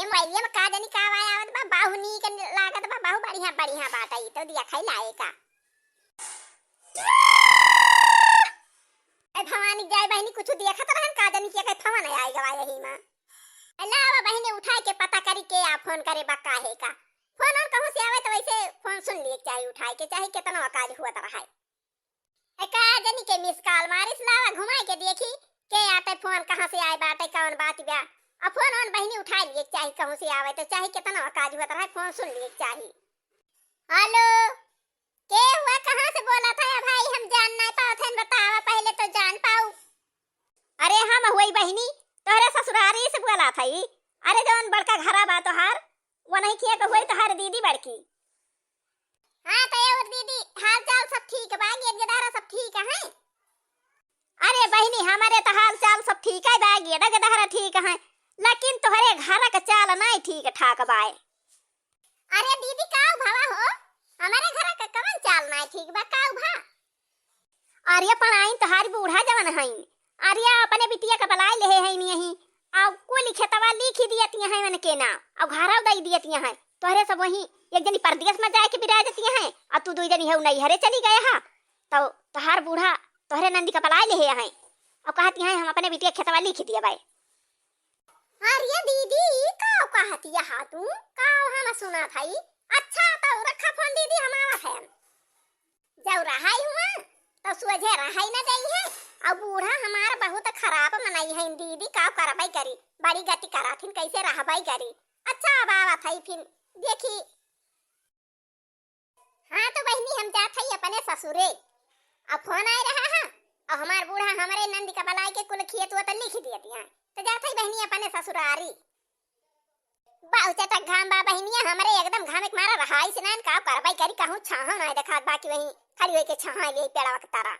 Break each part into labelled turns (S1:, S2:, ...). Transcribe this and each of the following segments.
S1: मोबाइलिया में का जानी का आया आवत बा बाहुनी के लागत बा बाहु बढ़िया बढ़िया बात आई तो दिया खाई लाए का। ए भवानी जाय बहनी कुछ देखत रहन का जानी के फोन आई गवा यही में। अल्लाह बहनी उठाए के पता करी के आ फोन करे बा काहे का। फोन और कहूं से आवे तो वैसे फोन सुन लिए चाहिए उठाए के चाहे कितना काज हुआ रहा है। का जानी के मिस कॉल मारिस लावा घुमाए के देखी के आते फोन कहां से आए बाटे कौन बात बा। अब फोन ऑन बहनी उठा लिए चाहिए कहूं से आवे तो चाहे कितना काज हुआ रहा है फोन सुन लिए चाहिए। हेलो के हुआ कहां से बोला था भाई हम जान नहीं पाओ थे बतावा पहले तो जान पाऊ। अरे हम हुई बहनी तोरे ससुरारी से बोला था। अरे जौन बड़का घरा बा तोहार वो नहीं किया के हुई तोहार दीदी बड़की। हां तो और दीदी हाल चाल सब ठीक बा गेदारा सब ठीक है। अरे बहनी हमारे तो हाल चाल सब ठीक है बा गेदारा ठीक है लेकिन तोहरे घर का चाल नहीं ठीक ठाक बा। अरे दीदी काऊ भावा हो हमारे घर का कवन चाल नहीं ठीक बा काऊ भा। अरे पढ़ाई तोहारी बूढ़ा जवन है अरे अपने बिटिया का बलाई ले है नहीं आ को लिखतवा लिखी दियती है मन के ना अब घरौ दई दियती है तोहरे सब वही एक जनी परदेश में जाए के बिराज देती है आ तू दुई जनी है नहीं हरे चली गए हा तो तोहार बूढ़ा तोहरे नंदी का बलाई ले है अब कहती है हम अपने बिटिया खेतवा लिख दिया भाई। अरे दीदी काऊ कहती है तू काऊ हम सुना था। अच्छा तो रखा फोन दीदी हमारा है जब रहाई हुआ तो सोझे रहाई ना गई है। अब बूढ़ा हमारा बहुत खराब मनाई है दीदी का करबाई करी बड़ी गति कराथिन कैसे रहबाई करी। अच्छा अब आवत है फिर देखी। हाँ तो बहनी हम जात है अपने ससुरे अब फोन आ रहा है और हमार बूढ़ा हमारे नंदी का बलाई के कुल खेत वो तो लिख दियती है तो जात है बहनी अपने ससुरारी। बहुत तक घाम बा बहनिया हमारे एकदम घाम एक मारा रहाई से नान का करबाई करी कहूं छाहा ना दिखात बाकी वही खड़ी होई के छाहा ले पेड़ा वक तारा।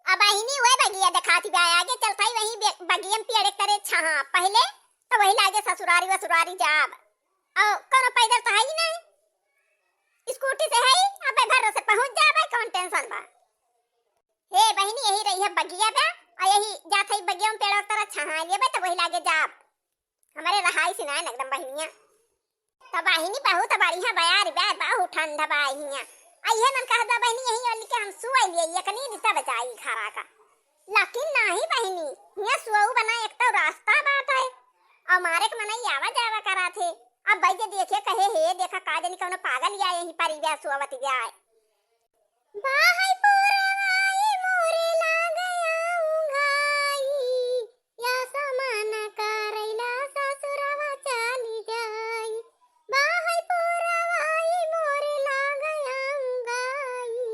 S1: अब बहनी वही बगिया दिखाती बा आगे चलता ही वही बगियम पेड़ करे छाहा पहले तो वही लागे ससुरारी वसुरारी जाब और कोनो पैदल तो है ही नहीं स्कूटी से है अब घर से पहुंच जाबे कौन टेंशन बा। हे बहनी यही रही है बगिया बा और यही जात है बगियम पेड़ तरह छाहा लेबे तो वही लागे जाब हमारे रहाई से ना एकदम बहनिया। तो बहनी बहुत बढ़िया बयार बा बहुत ठंडा बा हिया आइए मन कहदा बहनी यही वाली के हम सुई लिए एकनी दिता बचाई घरा का लेकिन नहीं बहनी हिया सुऊ बना एक तो रास्ता बात है और मारे के मनाई आवा जावा करा थे। अब भाई जे देखे कहे हे देखा का जनी कौन पागल या यही परिव्या सुवती गया है बाहई पुरवाई मोरे लागया उंगाई या समान करैला ससुरवा चली जाई बाहई पुरवाई मोरे लागया उंगाई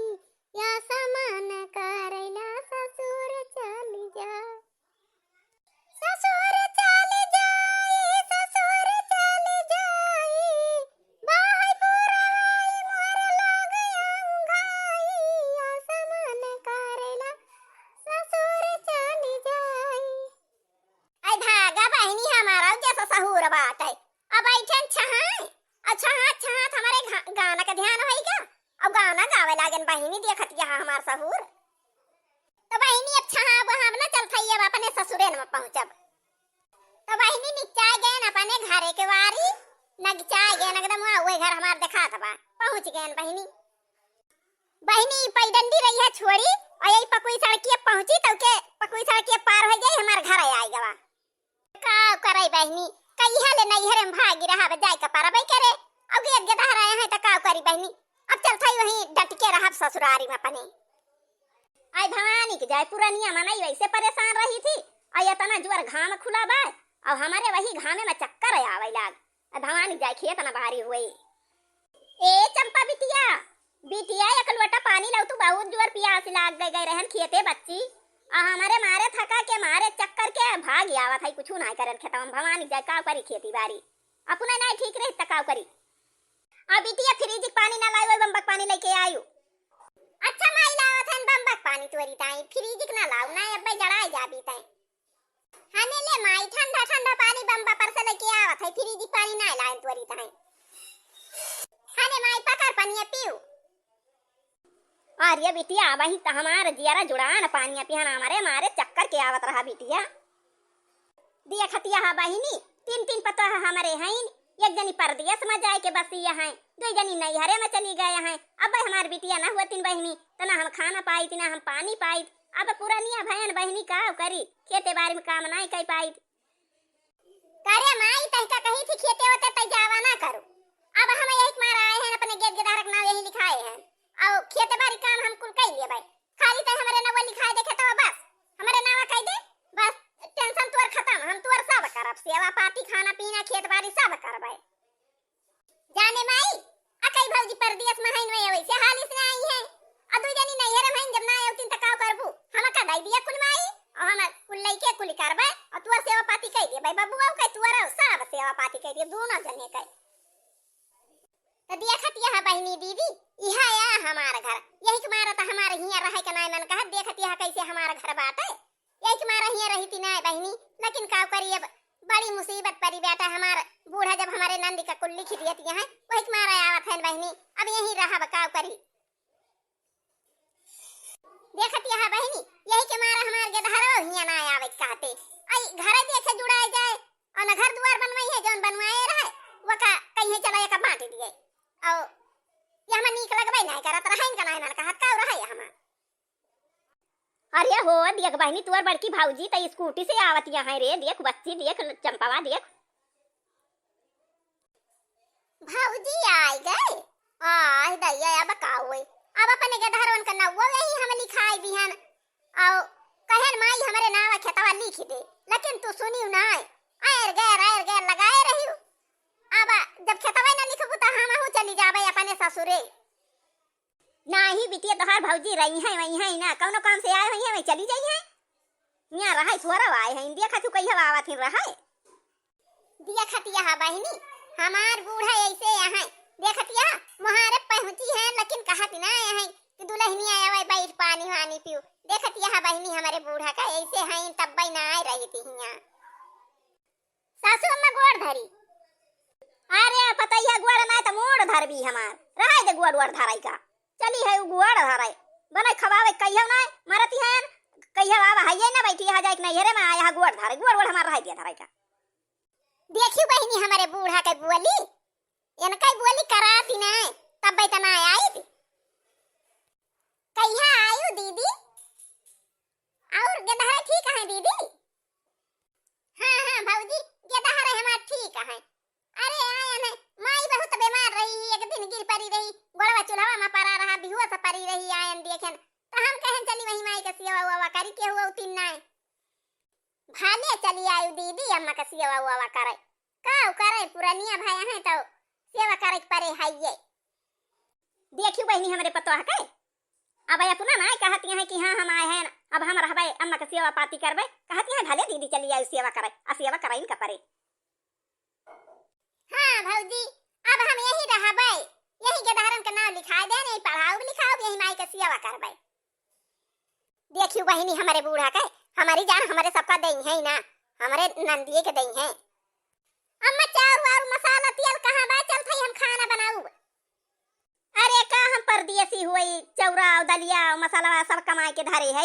S1: या समान करैला ससुर चली जाई ससुर चली जाई ससुर चली जाई बाहई पुरवाई मोरे लागया उंगाई या समान करैला ससुर चली जाई। आई भागा बहनी हमारा जैसा सहूर बात है अब बैठन छहां अच्छा अच्छा हमारे गाना का ध्यान होएगा अब गाना गावे लागन बहनी देखत यहां हमार सहूर तो बहनी अब छहां अब हम ना चल थई अब अपने ससुरे में पहुंचब तो बहनी निचा गए अपने घरे के वारी नगचा गए एकदम वही घर हमार देखा था पहुंच गए बहनी। बहनी पैदंडी रही है छोड़ी और यही पकुई सड़किया पहुंची तो के पकुई सड़किया पार हो गई हमार घर आई गवा का करई बहनी कहिया ले नहीं हरे भागी रहा जाय का पारबई करे अब गेट गेदा रहे हैं त का करी बहनी अब चल थई वही डट के रहा ससुरारी में अपने। आई भवानी के जाय पुरानिया मनाई वैसे परेशान रही थी और इतना जोर घाम खुला बा और हमारे वही घामे में चक्कर आवे लाग भवानी जाय खेत ना भारी हुई। ए चंपा बिटिया बिटिया एक लोटा पानी लाऊ तू बहुत जोर प्यास लाग गई रहन खेते बच्ची हमारे मारे थका के मारे चक्कर के भाग आवा था कुछ ना करन खेतम भवानी जाय का करी खेती बाड़ी अपने नहीं ठीक रही तकाव करी। अब बिटिया फ्रिज पानी ना लायो बम्बक पानी लेके आयु। अच्छा माई लावत हन बम्बक पानी तोरी ताई फ्रिज ना लाऊ ना अब जड़ाई जाबी ताई हने ले माई ठंडा ठंडा पानी बम्बा पर से लेके आवत है फ्रिज पानी ना लाइन तोरी ताई हने माई पकड़ पानी पीऊ। अरे बिटिया वही तो हमार जियारा जुड़ान पानी पिहन हमारे मारे चक्कर के आवत रहा बिटिया दिया खतिया हा बहिनी तीन तीन पता हमारे हैं एक जनी परदेश में जाए के बस यहाँ दो जनी नैहरे में चली गए हैं। अब हमार बिटिया ना हुआ तीन बहनी तो ना हम खाना पाई ना हम पानी पाई। अब पुरानिया बहन बहनी का करी खेते बाड़ी में काम नहीं कर पाई। करे माई तहका कही थी खेते होते तो जावा ना करो। अब हम यही मार आए हैं अपने गेट के धारक नाम यही लिखाए हैं और खेते बाड़ी काम हम कुल कर लिए भाई। खाली तो हमारे नाम लिखाए देखे तो बस हमारे नाम कह दे बस टेंशन तोर खत्म। हम तोर सब करब सेवा पाती खाना पीना खेत बाड़ी सब करबै। जाने माई अकई भौजी परदेश में है नय वैसे हाल इसने आई है आ दू जनी नैहर में जब ना आउतिन त का करबू हम का दई दिया कुल माई और हम कुल लइके कुल करबै और तोर सेवा पाती कह दे भाई बबुआ के तोर सब सेवा पाती कह दे दोनों जने कह त देखत यह बहनी दीदी इहा या हमार घर यही के मारा त हमार हिया रहे के नाय मन कह देखत यह कैसे हमार घर बाटे यही के मारा हिया रही थी ना बहनी लेकिन का करी अब बड़ी मुसीबत पड़ी बेटा हमार बूढ़ा जब हमारे नंदी का कुल लिख दिया थी है वही मारा आवत है बहनी अब यही रहा बकाव करी देखत यह बहनी यही के मारा हमार गधरो हिया ना आवे कहते आई घर देखे जुड़ाए जाए और न घर द्वार बनवाई है जौन बनवाए रहे वो का कहीं चला का बांट दिए और ये हम नीक लगबै नहीं करत रहन का नहीं कहा का रहा है हम। अरे हो देख बहनी तोर बड़की भाऊजी त स्कूटी से आवत यहाँ रे देख बच्ची देख चंपावा देख भाऊजी आई गए आय दैया अब का होई अब अपने गधरवन का नवो यही हम लिखाई दिहन और कहन माई हमरे नावा खेतवा लिख दे लेकिन तू सुनी ना आयर गैर लगाए रही अब जब खेतवा ना लिखबू त हम हूं चली जाबे अपने ससुरे नाही बिटिया तोहार भौजी रही है वही है ना कौनो काम से आए हुई है वही चली जाई है यहाँ रहा थोड़ा आए हैं देखा तू कहिया आवत ही रहा देखत यह बहनी हमार बूढ़ा ऐसे यहाँ देखत यह मुहारे पहुंची है लेकिन कहत ना है कि दुल्हनी आवे बैठ पानी वानी पियो देखत यह बहनी हमारे बूढ़ा का ऐसे हैं तब बई ना आई रही थी यहाँ सासू अम्मा गोड़ धरी अरे पता ही गोड़ ना तो मोड़ धर भी हमार रहा दे गोड़ धराई का चली है गुआड़ धराई बने खवावे कहियो ना मरती है कहियो आवा है ना बैठी आ जाए नहीं रे मैं आया गुआड़ धराई गुआड़ हमार रह दिया धराई का देखियो बहनी हमारे बूढ़ा के बुअली इनका बुअली कराती ना तब बैठना आई थी कहिया आयु दीदी और गदहरा ठीक है दीदी। हां भौजी गदहरा हमार ठीक है। अरे आया ने माई बहुत बीमार रही एक दिन गिर पड़ी रही गोड़वा चूल्हा में पड़ा रहा बिहुआ से पड़ी रही आयन देखन तो हम कहन चली वही माई के सेवा हुआ करी के हुआ उतिन ना भाले चली आयु दीदी अम्मा का सेवा हुआ करे का करे पुरानिया भाई हैं तो सेवा करे परे है ये देखियो बहनी हमरे पतो है के अब अपना ना कहती है कि हां हम आए हैं अब हम रहबे अम्मा के सेवा पाती करबे कहती है भले दीदी चली आयु सेवा करे आ सेवा कराइन का परे। हां भौजी अब हम यही रहबे यही गधारन का नाम लिखा दे नहीं पढ़ाओ लिखाओ यही माई के सेवा करबे। देखियो बहनी हमारे बूढ़ा के हमारी जान हमारे सबका देई है ना हमारे नंदिए के देई है अम्मा चार और मसाला तेल कहां बा चल थई हम खाना बनाऊ। अरे का हम परदेसी हुई चौरा दलिया मसाला सब कमाए के धरे है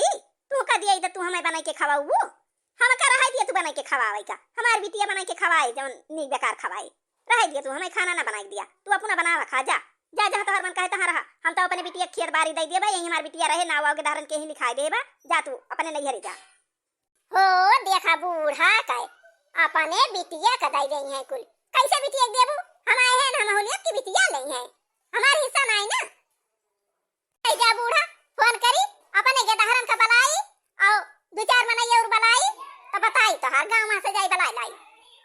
S1: तू का दिया तो तू हमें बना के खवाऊ हम का रह दिया तू बना के खवावे का हमार बिटिया बना के खवाए जौन नी बेकार खवाए रह दिया तू हमें खाना ना बना दिया तू अपना बनावा खा जा जा जहां तोहर मन कहे तहां रहा हम तो अपने बिटिया खीर बारी दे देबा यही हमार बिटिया रहे नावा के धारन के ही लिखा देबा जा तू अपने नैहर जा। हो देखा बूढ़ा कहे अपने बिटिया का दई गई है कुल कैसे बिटिया देबू हम आए हैं हम होलिया की बिटिया नहीं है हमार हिस्सा नहीं ना जा बूढ़ा फोन करी अपने के धारन का बलाई और दो चार मनाई और बलाई तो बताई तो हर गांव में से जाई बलाई लाई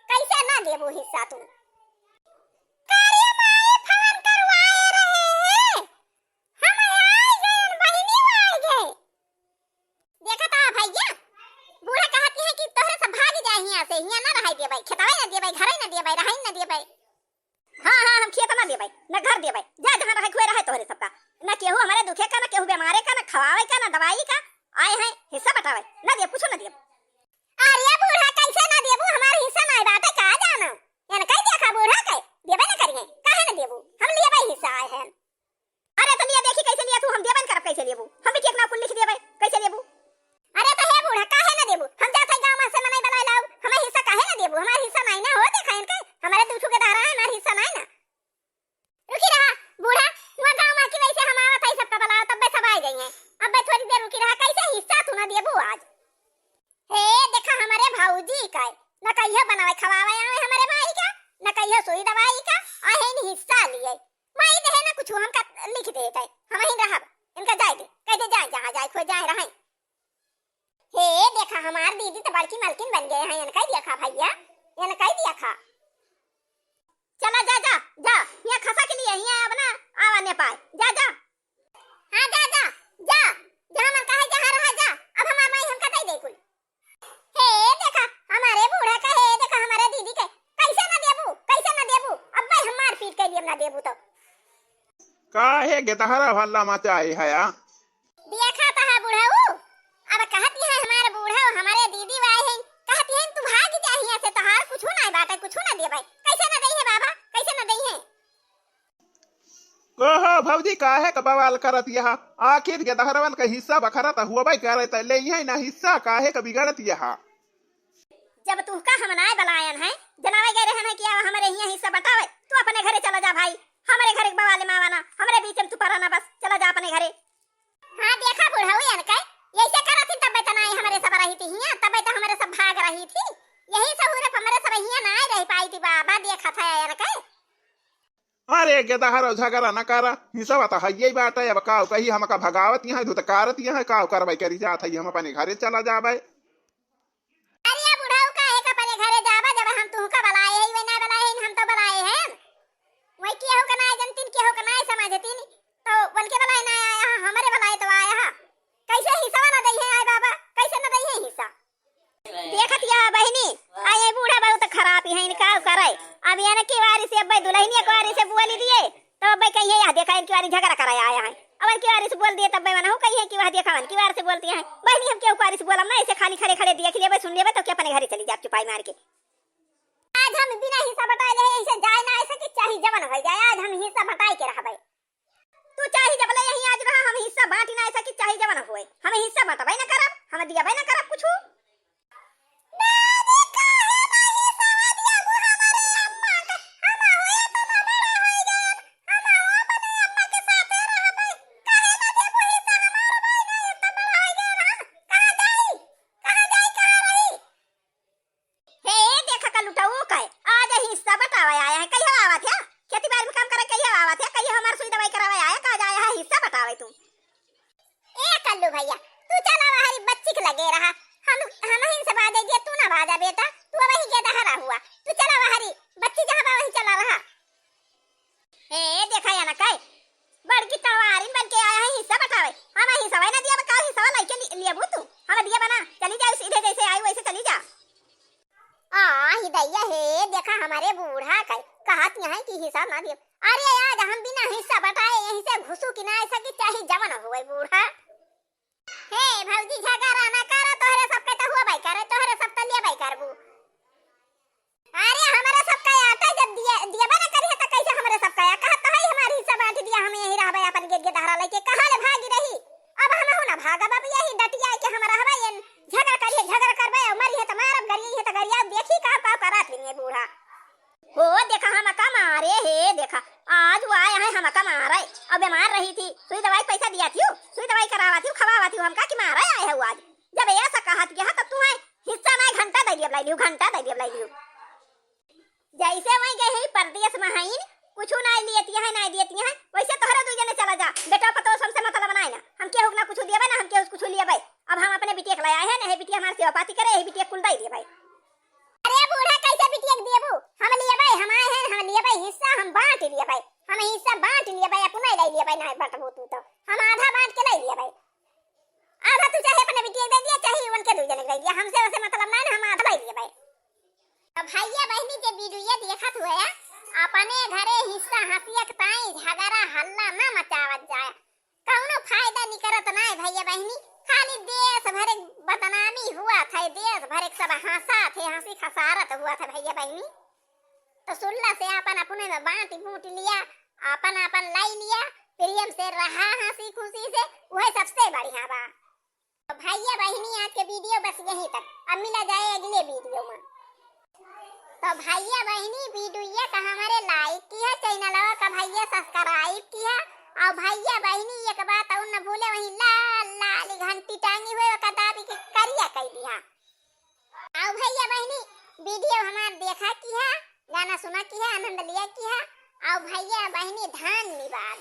S1: कैसे ना देबू हिस्सा तू कार्य माए फोन करवाए रहे हम आए गए बहनी आ गए देखा था भैया बूढ़ा कहती है कि तोहरे से भाग जाए यहां से यहां ना रह देबे खेतवा ना देबे घर ना देबे रही ना देबे। हां हम खेत ना देबे ना घर देबे जा जहां रहे खोए रहे तोहरे सबका ना केहू हमारे दुखे का ना केहू बीमारे का ना खवावे का ना दवाई का आए हैं हिस्सा बटावे ना दे पूछो ना दे। अरे बूढ़ा कैसे ना देबू हमार हिस्सा ना बात का जाना यानी कह देखा बूढ़ा के देबे ना करिए काहे ना देबू हम लेबे हिस्सा आए हैं। अरे तो लिया देखी कैसे लिया तू हम देबन करब कैसे लेबू हम भी ना कुल लिख देबे कैसे लेबू। अरे तो हे बूढ़ा काहे ना देबू हम जाते गांव में से मनाई बनाई लाऊ हमें हिस्सा काहे ना देबू हमार हिस्सा नहीं ना हो देखा इनके हमारे रहे थे हम ही रहब इनका जाए दे कैसे जाए जहाँ जाए खो जाए रहे हे देखा हमार दीदी तो बड़की मालकिन बन गए हैं इनका देखा भैया इनका देखा चला जा जा जा यहाँ खसा के लिए यहाँ अब ना आवा ने पाए जा जा हाँ जा जा जा जहाँ मन कहे जहाँ रहा जा अब हमार माई हम कतई दे कुल हे देखा हमारे बूढ़ा का हे देखा हमारे दीदी के कैसे ना देबू अब भाई हम मार पीट के लिए ना देबू तो
S2: काहे के तहरा हल्ला मचाई है या
S1: देखा तहा बूढ़ाऊ अब कहती है हमारे बूढ़ा हमारे दीदी वाई है कहती है तू भाग जा यहाँ से तहार कुछ ना बाटे कुछ ना दे भाई कैसे ना दई है बाबा कैसे ना दई है
S2: कहो भौजी काहे का बवाल करत यहा आखिर के दहरवन का हिस्सा बखरत हुआ भाई करे ले यही ना हिस्सा काहे का बिगड़त यहा
S1: जब तुमका हम नाय बलायन है जनावे गए रहन है कि हमारे यहाँ हिस्सा बतावे तू अपने घरे चला जा भाई हमारे घरे बवाले मावाना हमारे बीच में तू पराना बस चला जा अपने घरे हां देखा बुढ़ाऊ यान का ऐसे करत थी तब तनाई हमारे सब रही थी हिया तब तो हमारे सब भाग रही थी यही सहूर हमारे सब हिया ना रह पाई थी बाबा देखा था यान का
S2: अरे के दहरो झगड़ा न करा हिस्सा तो हइये बाटे अब काव कही हमका भगावत यहाँ धुतकारत यहाँ काव करबै करी जात है हम अपने घरे चला जाबे
S1: अरे बुढ़ाऊ काहे का अपने घरे जाबा जब हम तुहका बलाए है वे ना बलाए हम तो बलाए हैं वही किया हो कना जनतिन किया हो कना समझतिन तो बन के बलाए ना आया हमारे बलाए तो आया हा कैसे हिस्सा ना दई है आय बाबा कैसे ना दई है हिस्सा देखत या बहनी आये बूढ़ा बहुत खराब है इनकार करे अब यानी की वारी से अब दुल्हनिया को वारी से बोली दिए तो अब कहिए या देखा इनकी वारी झगड़ा कराया आया है अब की वारी से बोल दिए तब मैं कहिए कि वह देखा की वारी से बोलती है बहनी हम क्यों वारी से बोलम ना ऐसे खाली खड़े खड़े देख लेबे सुन लेबे तो क्या अपने घरे चली जा चुपाई मार के आज हम बिना हिस्सा बटाए ले ऐसे जाए ना ऐसे कि चाही जवन हो जाए आज हम हिस्सा बटाए के रहबे तू चाही जब ले यहीं आज रहा हम हिस्सा बांटी ना ऐसा कि चाही जवन होए हम हिस्सा बटबे ना करब हम दियाबे ना करब कुछ भैया तू चला हमारी बच्ची के लगे रहा हम ही से बादे दिया तू ना बाजा बेटा तू वही के दहरा हुआ तू चला हमारी बच्ची जहां वहीं चला रहा ए देखा या ना काय बड़की तवारिन बन के आया है हिस्सा बतावे हम हिस्सा ना दिया बका हिस्सा लाई के लिए बू तू हम दिया बना चली जा सीधे जैसे आई वैसे चली जा आ हिदैया हे देखा हमारे बूढ़ा का कहत यहां की हिस्सा ना दिया अरे आज हम बिना हिस्सा बताए यहीं से घुसू कि ना ऐसा कि चाहे जवन होए बूढ़ा हे भौजी झगड़ा ना कर तोहरे सब के तो हुआ भाई करे तोहरे सब तो लिया भाई करबू अरे हमारे सब का आता जब दिया बना करे तो कैसे हमारे सब का कहा तो है हमारी हिस्सा बांट दिया हम यही रहबे अपन गेट के दहरा लेके कहां ले भागी रही अब हम हो ना भागा बाबू यही डटिया के हमारा हवा ये झगड़ा करबे मरी है तो मारब गरी है तो गरिया देखी का करत लिए बूढ़ा हो देखा हम का मारे हे देखा आज वो आया है हम का मारे अब बीमार रही थी सुई दवाई पैसा दिया थी सुई दवाई करावा थी खवावा थी हम का कि मारा आया है आज जब ऐसा कहत गया तो तू है हिस्सा ना घंटा दे दिया घंटा दे दिया जैसे वही गए ही परदेश में हईन कुछ ना लेती है ना देती है वैसे तोहरा दू जने चला जा बेटा पतो हमसे मतलब बनाए ना हम के हुक ना कुछ देबे ना हम के कुछ लेबे अब हम अपने बिटिया के लाया है ना है बिटिया हमार सेवा पाती करे है बिटिया कुल दई दे भाई अरे बूढ़ा कैसे बिटिया के देबू हम लिए भाई हम आए हैं हम लिए भाई हिस्सा हम बांट लिए भाई हम हिस्सा बांट लिए भाई अपना ले लिए भाई ना बांटबो तू तो हम आधा बांट के ले लिए भाई आधा तू चाहे अपने बिटिया दे दिया चाहे उनके दू जने दे दिया हमसे वैसे मतलब ना हम आधा ले लिए भाई अब भैया बहनी के वीडियो देखत हुए अपने घरे हिस्सा हसियक ताई झगड़ा हल्ला ना मचावत जाए कौनो फायदा नहीं करत ना भैया बहनी खाली देश भर बदनामी हुआ था देश भर सब हंसा थे हंसी खसारत हुआ था भैया बहनी तो सुल्ला से अपन अपने में बांट बूट लिया अपन अपन लाई लिया प्रेम से रहा हंसी खुशी से वह सबसे बढ़िया बा तो भैया बहनी आज के वीडियो बस यही तक अब मिला जाए अगले वीडियो में तो भैया बहनी वीडियो का हमारे लाइक किया चैनल का भैया सब्सक्राइब किया और भैया बहनी एक बात और न भूले वही लाल लाल घंटी टांगी हुए कदाबी के करिया कह दिया और भैया बहनी वीडियो हमार देखा किया गाना सुना किया आनंद लिया किया और भैया बहनी धन्यवाद।